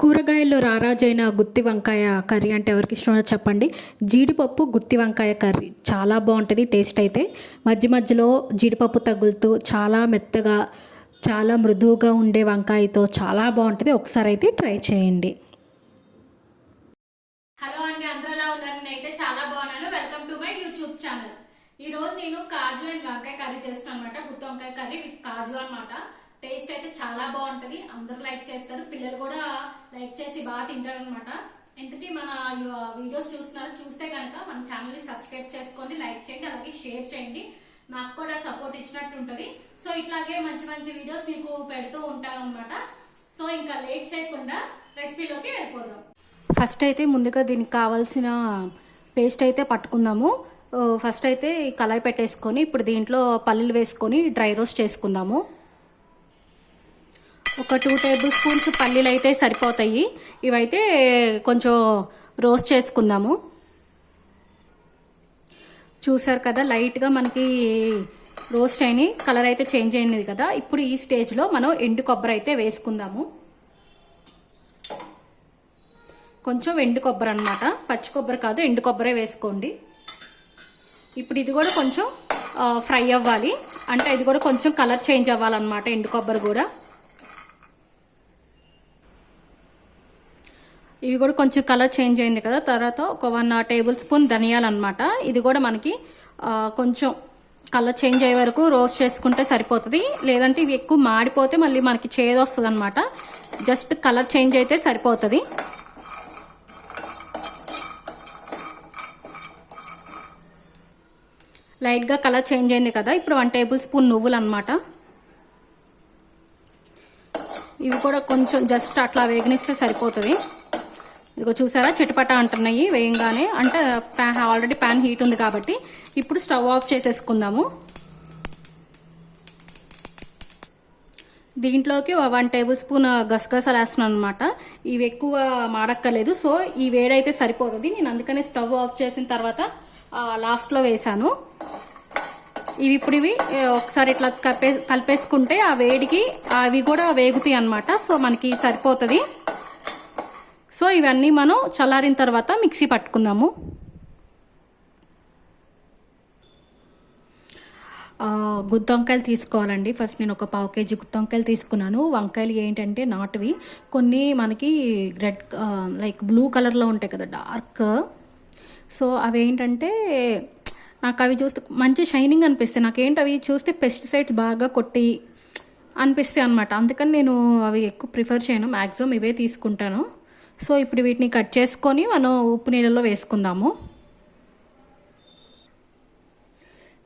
కూరగాయల్లో రారాజైన గుత్తి వంకాయ కర్రీ అంటే ఎవరికి ఇష్టమో చెప్పండి. జీడిపప్పు గుత్తి వంకాయ కర్రీ చాలా బాగుంటుంది టేస్ట్ అయితే. మధ్య మధ్యలో జీడిపప్పు తగులుతూ చాలా మెత్తగా చాలా మృదువుగా ఉండే వంకాయతో చాలా బాగుంటుంది. ఒకసారి అయితే ట్రై చేయండి. హలో అండి, అందరూ ఎలా ఉన్నారు? నేనైతే చాలా బాగున్నాను. Welcome to my YouTube channel. ఈ రోజు నేను కాజు అండ్ వంకాయ కర్రీ చేస్తాను అనమాట. గుత్తి వంకాయ కర్రీ విత్ కాజు అనమాట. టేస్ట్ అయితే చాలా బాగుంటది. అందరూ లైక్ చేస్తారు, పిల్లలు కూడా లైక్ చేసి బాగా తింటారు అనమాట. ఇంతకీ మన వీడియోస్ చూస్తే కనుక మన ఛానల్ ని సబ్స్క్రైబ్ చేసుకోండి, లైక్ చేయండి, అలాగే షేర్ చేయండి. నాకు కూడా సపోర్ట్ ఇచ్చినట్టు ఉంటది. సో ఇట్లాగే మంచి మంచి వీడియోస్ మీకు పెడుతూ ఉంటాను అనమాట. సో ఇంకా లేట్ చేయకుండా రెసిపీలోకి వెళ్ళిపోదాం. ఫస్ట్ అయితే ముందుగా దీనికి కావాల్సిన పేస్ట్ అయితే పట్టుకుందాము. ఫస్ట్ అయితే కళాయి పెట్టేసుకొని ఇప్పుడు దీంట్లో పల్లీలు వేసుకొని డ్రై రోస్ట్ చేసుకుందాము. ఒక 2 టేబుల్ స్పూన్స్ పల్లీలు అయితే సరిపోతాయి. ఇవైతే కొంచెం రోస్ట్ చేసుకుందాము. చూసారు కదా, లైట్గా మనకి రోస్ట్ అయిన కలర్ అయితే చేంజ్ అయినది కదా. ఇప్పుడు ఈ స్టేజ్లో మనం ఎండు కొబ్బరి అయితే వేసుకుందాము. కొంచెం ఎండు కొబ్బరి అనమాట, పచ్చి కొబ్బరి కాదు, ఎండు కొబ్బరే వేసుకోండి. ఇప్పుడు ఇది కూడా కొంచెం ఫ్రై అవ్వాలి, అంటే ఇది కూడా కొంచెం కలర్ చేంజ్ అవ్వాలన్నమాట. ఎండు కొబ్బరి కూడా ఇవి కూడా కొంచెం కలర్ చేంజ్ అయింది కదా. తర్వాత ఒక 1 టేబుల్ స్పూన్ ధనియాలు అనమాట. ఇది కూడా మనకి కొంచెం కలర్ చేంజ్ అయ్యే వరకు రోస్ట్ చేసుకుంటే సరిపోతుంది. లేదంటే ఇవి ఎక్కువ మాడిపోతే మళ్ళీ మనకి చేదు వస్తుంది అనమాట. జస్ట్ కలర్ చేంజ్ అయితే సరిపోతుంది. లైట్గా కలర్ చేంజ్ అయింది కదా. ఇప్పుడు 1 టేబుల్ స్పూన్ నువ్వులు అనమాట. ఇవి కూడా కొంచెం జస్ట్ అట్లా వేగనిస్తే సరిపోతుంది. ఇదిగో చూసారా, చిటపట అంటున్నాయి వేయంగానే, అంటే ఆల్రెడీ ప్యాన్ హీట్ ఉంది కాబట్టి. ఇప్పుడు స్టవ్ ఆఫ్ చేసేసుకుందాము. దీంట్లోకి 1 టేబుల్ స్పూన్ గసగసాలు వేస్తున్నాను అనమాట. ఇవి ఎక్కువ మాడక్కర్లేదు, సో ఈ వేడైతే సరిపోతుంది. నేను అందుకనే స్టవ్ ఆఫ్ చేసిన తర్వాత లాస్ట్లో వేసాను. ఇవి ఒకసారి ఇట్లా కలిపేసుకుంటే ఆ వేడికి అవి కూడా వేగుతాయి అనమాట. సో మనకి సరిపోతుంది. సో ఇవన్నీ మనం చల్లారిన తర్వాత మిక్సీ పట్టుకుందాము. గుత్తి వంకాయలు తీసుకోవాలండి. ఫస్ట్ నేను ఒక 1/2 కేజీ గుత్తి వంకాయలు తీసుకున్నాను. వంకాయలు ఏంటంటే నాటువి, కొన్ని మనకి రెడ్ లైక్ బ్లూ కలర్లో ఉంటాయి కదా, డార్క్. సో అవి ఏంటంటే నాకు అవి చూస్తే మంచి షైనింగ్ అనిపిస్తాయి. నాకేంటి అవి చూస్తే పెస్టిసైడ్స్ బాగా కొట్టి అనిపిస్తాయి అనమాట. అందుకని నేను అవి ఎక్కువ ప్రిఫర్ చేయను, మ్యాక్సిమం ఇవే తీసుకుంటాను. సో ఇప్పుడు వీటిని కట్ చేసుకొని మనం ఉప్పు నీళ్ళలో వేసుకుందాము.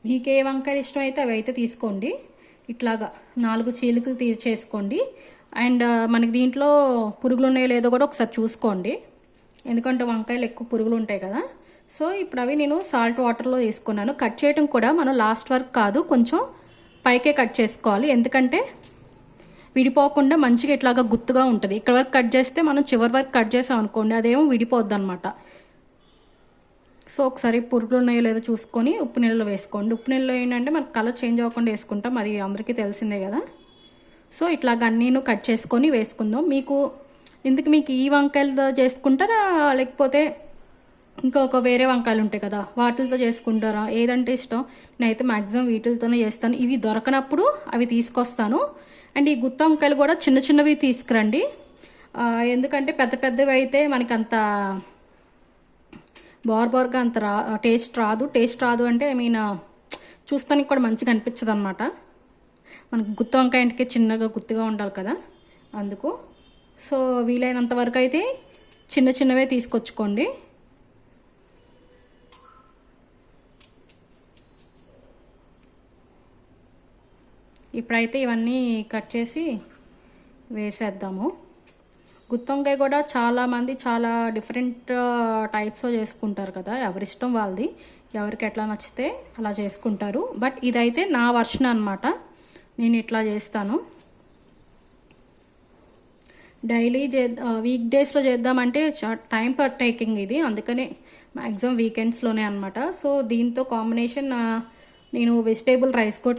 మీకు ఏ వంకాయలు ఇష్టం అయితే అవి అయితే తీసుకోండి. ఇట్లాగా 4 చీలికలు చేసుకోండి. అండ్ మనకి దీంట్లో పురుగులు ఉన్నాయో లేదో కూడా ఒకసారి చూసుకోండి, ఎందుకంటే వంకాయలు ఎక్కువ పురుగులు ఉంటాయి కదా. సో ఇప్పుడు అవి నేను సాల్ట్ వాటర్లో తీసుకున్నాను. కట్ చేయడం కూడా మనం లాస్ట్ వరకు కాదు, కొంచెం పైకే కట్ చేసుకోవాలి, ఎందుకంటే విడిపోకుండా మంచిగా ఇట్లాగా గుత్తుగా ఉంటుంది. ఇక్కడ వరకు కట్ చేస్తే మనం చివరి వరకు కట్ చేసాం అనుకోండి, అదేమో విడిపోద్ది అనమాట. సో ఒకసారి పురుగులు ఉన్నాయో లేదో చూసుకొని ఉప్పు నీళ్ళలో వేసుకోండి. ఉప్పు నీళ్ళలో ఏంటంటే మనకు కలర్ చేంజ్ అవ్వకుండా వేసుకుంటాం, అది అందరికీ తెలిసిందే కదా. సో ఇట్లాగ అన్నీను కట్ చేసుకొని వేసుకుందాం. మీకు ఈ వంకాయలతో చేసుకుంటారా, లేకపోతే ఇంకొక వేరే వంకాయలు ఉంటాయి కదా వాటితో చేసుకుంటారా, ఏదంటే ఇష్టం? నేనైతే మ్యాక్సిమం వీటితోనే చేస్తాను. ఇవి దొరకనప్పుడు అవి తీసుకొస్తాను. అండ్ ఈ గుత్తి వంకాయలు కూడా చిన్న చిన్నవి తీసుకురండి, ఎందుకంటే పెద్ద పెద్దవి అయితే మనకి అంత బోర్గా అంత టేస్ట్ రాదు అంటే చూస్తానికి కూడా మంచిగా అనిపించదు అనమాట. మనకి గుత్తి వంకాయ ఇంటికి చిన్నగా గుత్తిగా ఉండాలి కదా, అందుకు. సో వీలైనంత వరకు అయితే చిన్న చిన్నవే తీసుకొచ్చుకోండి. ఇప్పుడైతే ఇవన్నీ కట్ చేసి వేసేద్దాము. గుత్తి వంకాయ కూడా చాలామంది చాలా డిఫరెంట్ టైప్స్లో చేసుకుంటారు కదా, ఎవరిష్టం వాళ్ళది, ఎవరికి ఎట్లా నచ్చితే అలా చేసుకుంటారు. బట్ ఇదైతే నా వర్షన్ అనమాట, నేను ఇట్లా చేస్తాను. డైలీ వీక్ డేస్లో చేద్దామంటే టైం టేకింగ్ ఇది, అందుకనే మ్యాక్సిమం వీకెండ్స్లోనే అనమాట. సో దీంతో కాంబినేషన్ నేను వెజిటేబుల్ రైస్ కూడా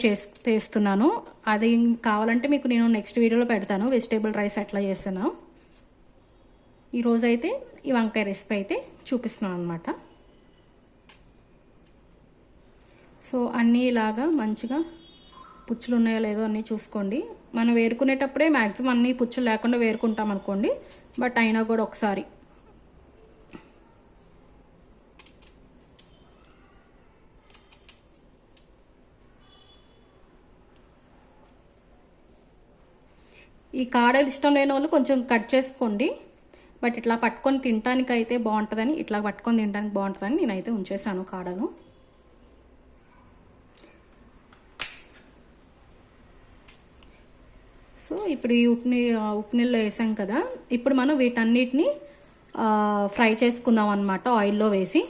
చేస్తున్నాను. అది కావాలంటే మీకు నేను నెక్స్ట్ వీడియోలో పెడతాను, వెజిటేబుల్ రైస్ ఎట్లా చేస్తాను. ఈరోజు అయితే ఈ వంకాయ రెసిపీ అయితే చూపిస్తున్నాను అనమాట. సో అన్నీ ఇలాగా మంచిగా పుచ్చులు ఉన్నాయో లేదో అన్నీ చూసుకోండి. మనం వేరుకునేటప్పుడే మ్యాక్సిమం అన్నీ పుచ్చులు లేకుండా వేరుకుంటాం అనుకోండి, బట్ అయినా కూడా ఒకసారి ఈ కాడలు ఇష్టం లేని వాళ్ళు కొంచెం కట్ చేసుకోండి, బట్ ఇట్లా పట్టుకొని తినడానికి అయితే బాగుంటుందని, ఇట్లా పట్టుకొని తినడానికి బాగుంటుందని నేనైతే ఉంచేసాను కాడలు. సో ఇప్పుడు ఈ ఉప్పు నీళ్ళు వేసాం కదా, ఇప్పుడు మనం వీటన్నిటిని ఫ్రై చేసుకుందాం అన్నమాట ఆయిల్లో వేసి.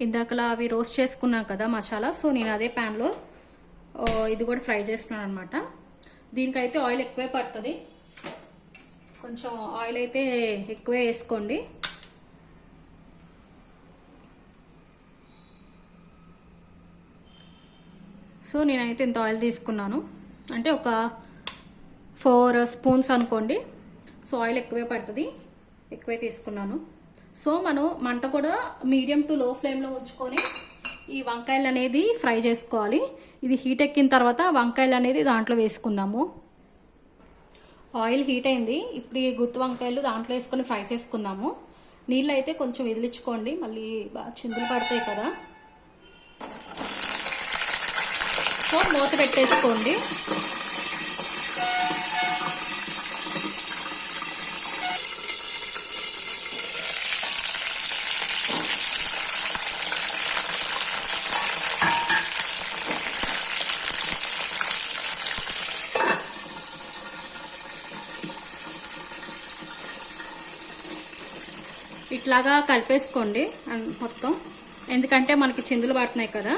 ఇందాకలా అవి రోస్ట్ చేసుకున్నాం కదా మసాలా, సో నేను అదే ప్యాన్లో ఇది కూడా ఫ్రై చేస్తున్నాను అనమాట. దీనికైతే ఆయిల్ ఎక్కువే పడుతుంది, కొంచెం ఆయిల్ అయితే ఎక్కువే వేసుకోండి. సో నేనైతే ఇంత ఆయిల్ తీసుకున్నాను, అంటే ఒక 4 స్పూన్స్ అనుకోండి. సో ఆయిల్ ఎక్కువే పడుతుంది, ఎక్కువే తీసుకున్నాను. సో మనం మంట కూడా మీడియం టు లో ఫ్లేమ్లో ఉంచుకొని ఈ వంకాయలు అనేది ఫ్రై చేసుకోవాలి. ఇది హీట్ ఎక్కిన తర్వాత వంకాయలు అనేది దాంట్లో వేసుకుందాము. ఆయిల్ హీట్ అయింది, ఇప్పుడు ఈ గుత్తి వంకాయలు దాంట్లో వేసుకొని ఫ్రై చేసుకుందాము. నీళ్ళు అయితే కొంచెం వదిలించుకోండి, మళ్ళీ బాగా చిందులు పడతాయి కదా. సో మూత పెట్టేసుకోండి. ఇట్లాగా కలిపేసుకోండి మొత్తం, ఎందుకంటే మనకి చిందులు పడుతున్నాయి కదా.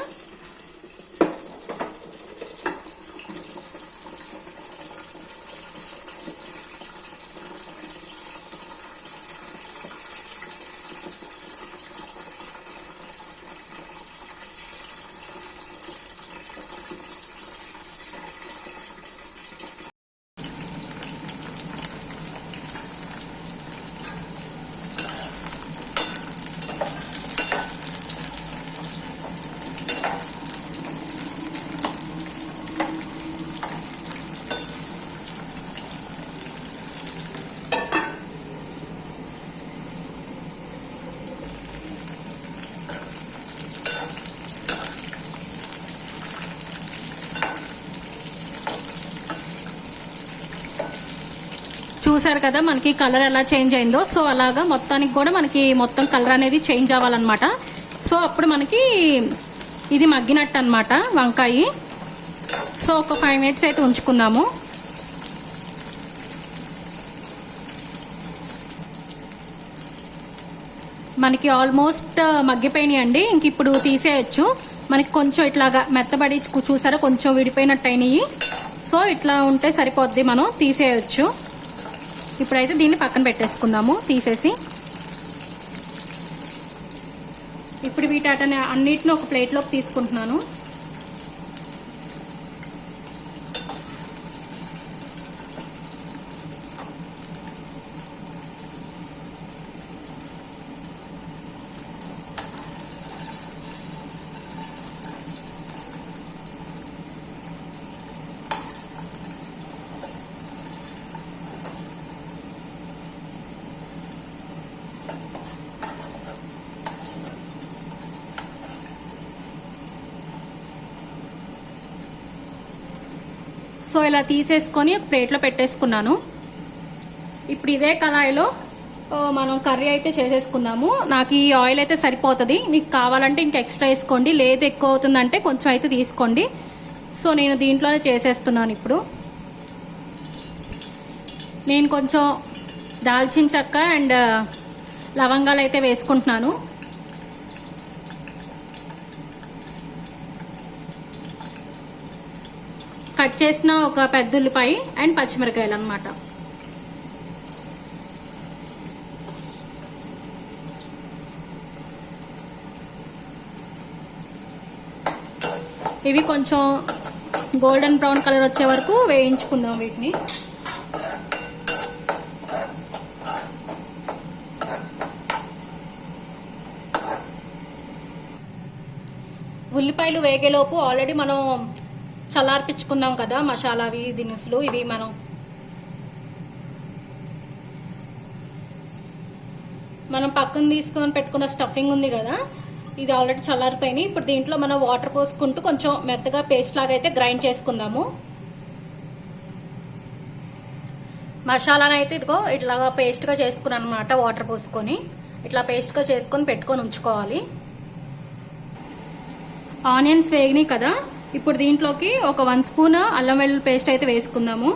చూసారు కదా మనకి కలర్ ఎలా చేంజ్ అయిందో. సో అలాగా మొత్తానికి కూడా మనకి మొత్తం కలర్ అనేది చేంజ్ అవ్వాలన్నమాట. సో అప్పుడు మనకి ఇది మగ్గినట్టు అన్నమాట వంకాయ. సో ఒక 5 మినిట్స్ అయితే ఉంచుకుందాము. మనకి ఆల్మోస్ట్ మగ్గిపోయినాయి అండి, ఇంక ఇప్పుడు తీసేయచ్చు. మనకి కొంచెం ఇట్లాగా మెత్తబడి చూసారా కొంచెం విడిపోయినట్టు అయినాయి. సో ఇట్లా ఉంటే సరిపోద్ది, మనం తీసేయచ్చు. ఇప్పుడైతే దీన్ని పక్కన పెట్టేసుకుందాము తీసేసి. ఇప్పుడు వీటని అన్నిటిని ఒక ప్లేట్లోకి తీసుకుంటున్నాను. సో ఇలా తీసేసుకొని ఒక ప్లేట్లో పెట్టేసుకున్నాను. ఇప్పుడు ఇదే కళాయిలో మనం కర్రీ అయితే చేసేసుకుందాము. నాకు ఈ ఆయిల్ అయితే సరిపోతుంది, మీకు కావాలంటే ఇంకా ఎక్స్ట్రా వేసుకోండి, లేదు ఎక్కువ అవుతుందంటే కొంచెం అయితే తీసుకోండి. సో నేను దీంట్లోనే చేసేస్తున్నాను. ఇప్పుడు నేను కొంచెం దాల్చిన చెక్క అండ్ లవంగాలు అయితే వేసుకుంటున్నాను. కట్ చేసిన ఒక పెద్ద ఉల్లిపాయ అండ్ పచ్చిమిరకాయలు అన్నమాట. ఇవి కొంచెం గోల్డెన్ బ్రౌన్ కలర్ వచ్చే వరకు వేయించుకుందాం వీటిని. ఉల్లిపాయలు వేగేలోపు ఆల్రెడీ మనం చల్లార్పించుకున్నాం కదా మసాలావి దినుసులు. ఇవి మనం పక్కన తీసుకొని పెట్టుకున్న స్టఫింగ్ ఉంది కదా, ఇది ఆల్రెడీ చల్లారిపోయినాయి. ఇప్పుడు దీంట్లో మనం వాటర్ పోసుకుంటూ కొంచెం మెత్తగా పేస్ట్ లాగా అయితే గ్రైండ్ చేసుకుందాము. మసాలాను అయితే ఇదిగో ఇట్లాగా పేస్ట్గా చేసుకున్నాను అనమాట. వాటర్ పోసుకొని ఇట్లా పేస్ట్గా చేసుకొని పెట్టుకొని ఉంచుకోవాలి. ఆనియన్స్ వేగినాయి కదా, ఇప్పుడు దీంట్లోకి ఒక 1 స్పూన్ అల్లం వెల్లుల్లి పేస్ట్ అయితే వేసుకుందాము.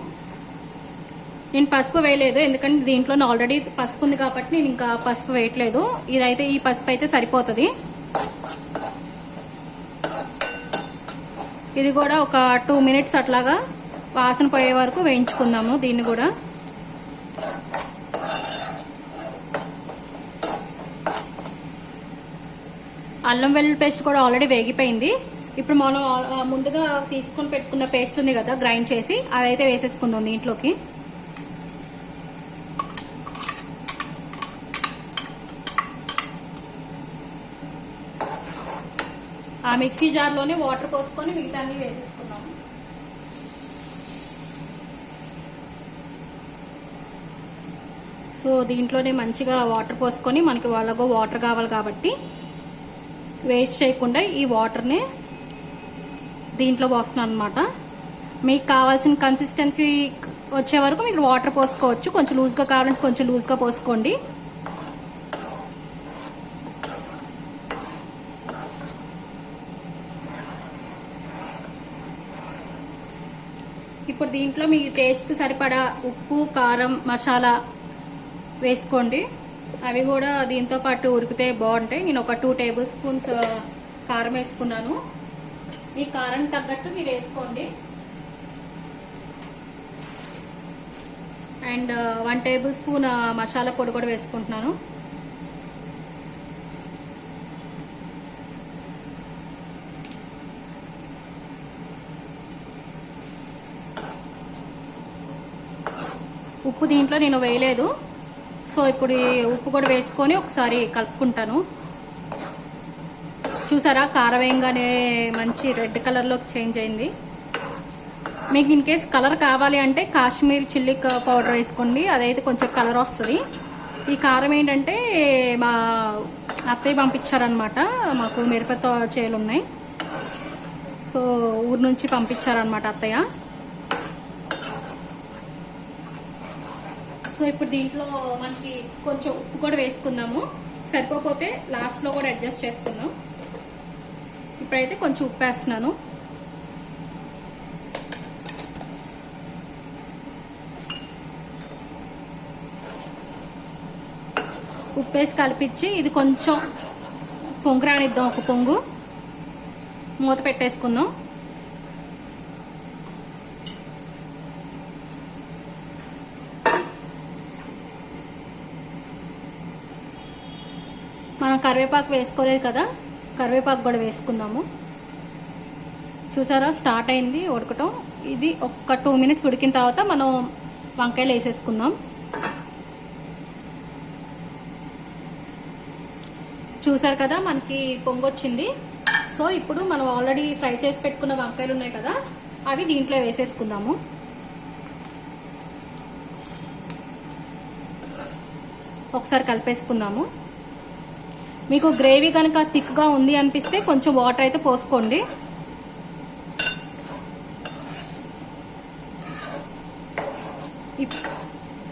నేను పసుపు వేయలేదు, ఎందుకంటే దీంట్లో ఆల్రెడీ పసుపు ఉంది కాబట్టి నేను ఇంకా పసుపు వేయట్లేదు. ఇదైతే ఈ పసుపు అయితే సరిపోతుంది. ఇది కూడా ఒక 2 మినిట్స్ అట్లాగా వాసన పోయే వరకు వేయించుకుందాము. దీన్ని కూడా అల్లం వెల్లుల్లి పేస్ట్ కూడా ఆల్రెడీ వేగిపోయింది. ఇప్పుడు మనం ముందుగా తీసుకొని పెట్టుకున్న పేస్ట్ ఉంది కదా గ్రైండ్ చేసి, అదైతే వేసేసుకుందాం దీంట్లోకి. ఆ మిక్సీ జార్లోనే వాటర్ పోసుకొని మిగతా అన్ని వేసేసుకున్నాము. సో దీంట్లోనే మంచిగా వాటర్ పోసుకొని, మనకి వాళ్ళకు వాటర్ కావాలి కాబట్టి వేస్ట్ చేయకుండా ఈ వాటర్ని దీంట్లో పోస్తున్నాను అనమాట. మీకు కావాల్సిన కన్సిస్టెన్సీ వచ్చే వరకు మీరు వాటర్ పోసుకోవచ్చు. కొంచెం లూజ్గా కావాలంటే కొంచెం లూజ్గా పోసుకోండి. ఇప్పుడు దీంట్లో మీ టేస్ట్కి సరిపడా ఉప్పు, కారం, మసాలా వేసుకోండి. అవి కూడా దీంతో పాటు ఉరికితే బాగుంటాయి. నేను ఒక 2 టేబుల్ స్పూన్స్ కారం వేసుకున్నాను. మీ కారం తగ్గట్టు మీరు వేసుకోండి. అండ్ 1 టేబుల్ స్పూన్ మసాలా పొడి కూడా వేసుకుంటున్నాను. ఉప్పు దీంట్లో నేను వేయలేదు. సో ఇప్పుడు ఈ ఉప్పు కూడా వేసుకొని ఒకసారి కలుపుకుంటాను. చూసారా, కారం వేయంగానే మంచి రెడ్ కలర్లోకి చేంజ్ అయింది. మీకు ఇన్ కేస్ కలర్ కావాలి అంటే కాశ్మీర్ చిల్లీ పౌడర్ వేసుకోండి, అదైతే కొంచెం కలర్ వస్తుంది. ఈ కారం ఏంటంటే మా అత్తయ్య పంపించారనమాట. మాకు మిరపతో చేలు ఉన్నాయి, సో ఊరు నుంచి పంపించారనమాట అత్తయ్య. సో ఇప్పుడు దీంట్లో మనకి కొంచెం ఉప్పు కూడా వేసుకుందాము. సరిపోతే లాస్ట్లో కూడా అడ్జస్ట్ చేసుకుందాం. ఇప్పుడైతే కొంచెం ఉప్పు వేస్తున్నాను. ఉప్పు వేసి కలిపించి ఇది కొంచెం పొంగు రానిద్దాం. ఒక పొంగు మూత పెట్టేసుకుందాం. మనం కరివేపాకు వేసుకోలేదు కదా, కరివేపాకు కూడా వేసుకుందాము. చూసారా, స్టార్ట్ అయింది ఉడకటం. ఇది ఒక 2 మినిట్స్ ఉడికిన తర్వాత మనం వంకాయలు వేసేసుకుందాం. చూసారు కదా, మనకి పొంగొచ్చింది. సో ఇప్పుడు మనం ఆల్రెడీ ఫ్రై చేసి పెట్టుకున్న వంకాయలు ఉన్నాయి కదా, అవి దీంట్లో వేసేసుకుందాము. ఒకసారి కలిపేసుకుందాము. మీకు గ్రేవీ కనుక థిక్గా ఉంది అనిపిస్తే కొంచెం వాటర్ అయితే పోసుకోండి.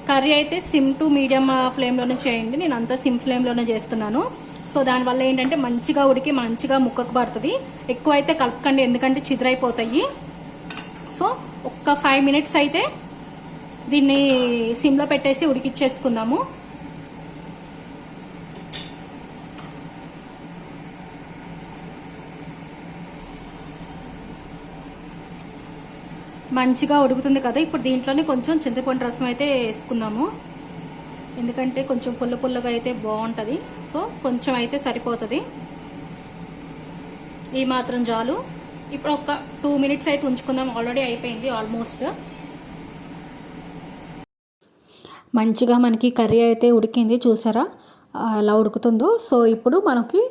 కర్రీ అయితే సిమ్ టు మీడియం ఫ్లేమ్లోనే చేయండి. నేను అంతా సిమ్ ఫ్లేమ్లోనే చేస్తున్నాను. సో దానివల్ల ఏంటంటే మంచిగా ఉడికి మంచిగా ముక్కకు పడుతుంది. ఎక్కువ అయితే కలపకండి, ఎందుకంటే చిదురైపోతాయి. సో ఒక్క 5 మినిట్స్ అయితే దీన్ని సిమ్లో పెట్టేసి ఉడికిచ్చేసుకుందాము. మంచిగా ఉడుకుతుంది కదా, ఇప్పుడు దీంట్లోనే కొంచెం చింతపండు రసం అయితే వేసుకుందాము. ఎందుకంటే కొంచెం పుల్ల పుల్లగా అయితే బాగుంటుంది. సో కొంచెం అయితే సరిపోతుంది, ఈ మాత్రం చాలు. ఇప్పుడు ఒక 2 మినిట్స్ అయితే ఉంచుకుందాం. ఆల్రెడీ అయిపోయింది ఆల్మోస్ట్. మంచిగా మనకి కర్రీ అయితే ఉడికింది, చూసారా ఎలా ఉడుకుతుందో. సో ఇప్పుడు మనకి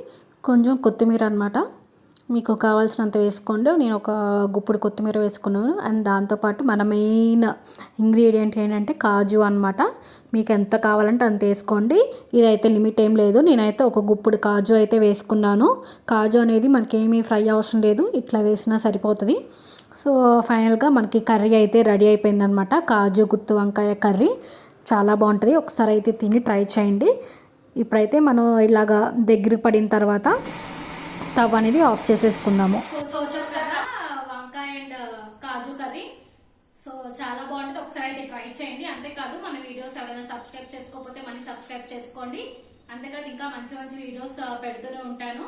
కొంచెం కొత్తిమీర అనమాట, మీకు కావాల్సినంత వేసుకోండి. నేను ఒక గుప్పుడు కొత్తిమీర వేసుకున్నాను. అండ్ దాంతోపాటు మన మెయిన్ ఇంగ్రీడియంట్ ఏంటంటే కాజు అనమాట. మీకు ఎంత కావాలంటే అంత వేసుకోండి. ఇదైతే లిమిట్ ఏం లేదు. నేనైతే ఒక గుప్పుడు కాజు అయితే వేసుకున్నాను. కాజు అనేది మనకేమీ ఫ్రై అవసరం లేదు, ఇట్లా వేసినా సరిపోతుంది. సో ఫైనల్గా మనకి కర్రీ అయితే రెడీ అయిపోయిందనమాట. కాజు గుత్తి వంకాయ కర్రీ చాలా బాగుంటుంది. ఒకసారి అయితే తిని ట్రై చేయండి. ఇప్పుడైతే మనం ఇలాగా దగ్గర పడిన తర్వాత స్టవ్ అనేది ఆఫ్ చేసేసుకుందాము. సో చూసారా వంకాయ అండ్ కాజు కర్రీ. సో చాలా బాగుంటుంది, ఒకసారి అయితే ట్రై చేయండి. అంతేకాదు మన వీడియోస్ ఎవరైనా సబ్స్క్రైబ్ చేసుకోకపోతే మళ్ళీ సబ్స్క్రైబ్ చేసుకోండి. అంతేకాదు ఇంకా మంచి మంచి వీడియోస్ పెడుతూనే ఉంటాను.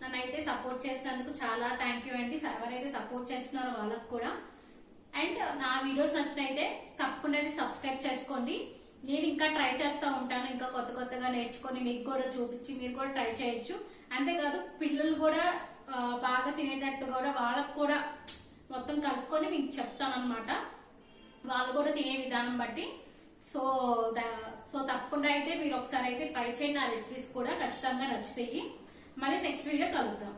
నన్ను అయితే సపోర్ట్ చేసినందుకు చాలా థ్యాంక్ యూ అండి. ఎవరైతే సపోర్ట్ చేస్తున్నారో వాళ్ళకు కూడా. అండ్ నా వీడియోస్ నచ్చినైతే తప్పకుండా సబ్స్క్రైబ్ చేసుకోండి. నేను ఇంకా ట్రై చేస్తూ ఉంటాను, ఇంకా కొత్త కొత్తగా నేర్చుకొని మీకు కూడా చూపించి మీరు కూడా ట్రై చేయొచ్చు. అంతేకాదు పిల్లలు కూడా బాగా తినేటట్టు కూడా వాళ్ళకు కూడా మొత్తం కలుపుకొని మీకు చెప్తాను అనమాట, వాళ్ళు కూడా తినే విధానం బట్టి. సో తప్పకుండా అయితే మీరు ఒకసారి అయితే ట్రై చేయండి. నా రెసిపీస్ కూడా ఖచ్చితంగా నచ్చుతాయి. మళ్ళీ నెక్స్ట్ వీడియో కలుద్దాం.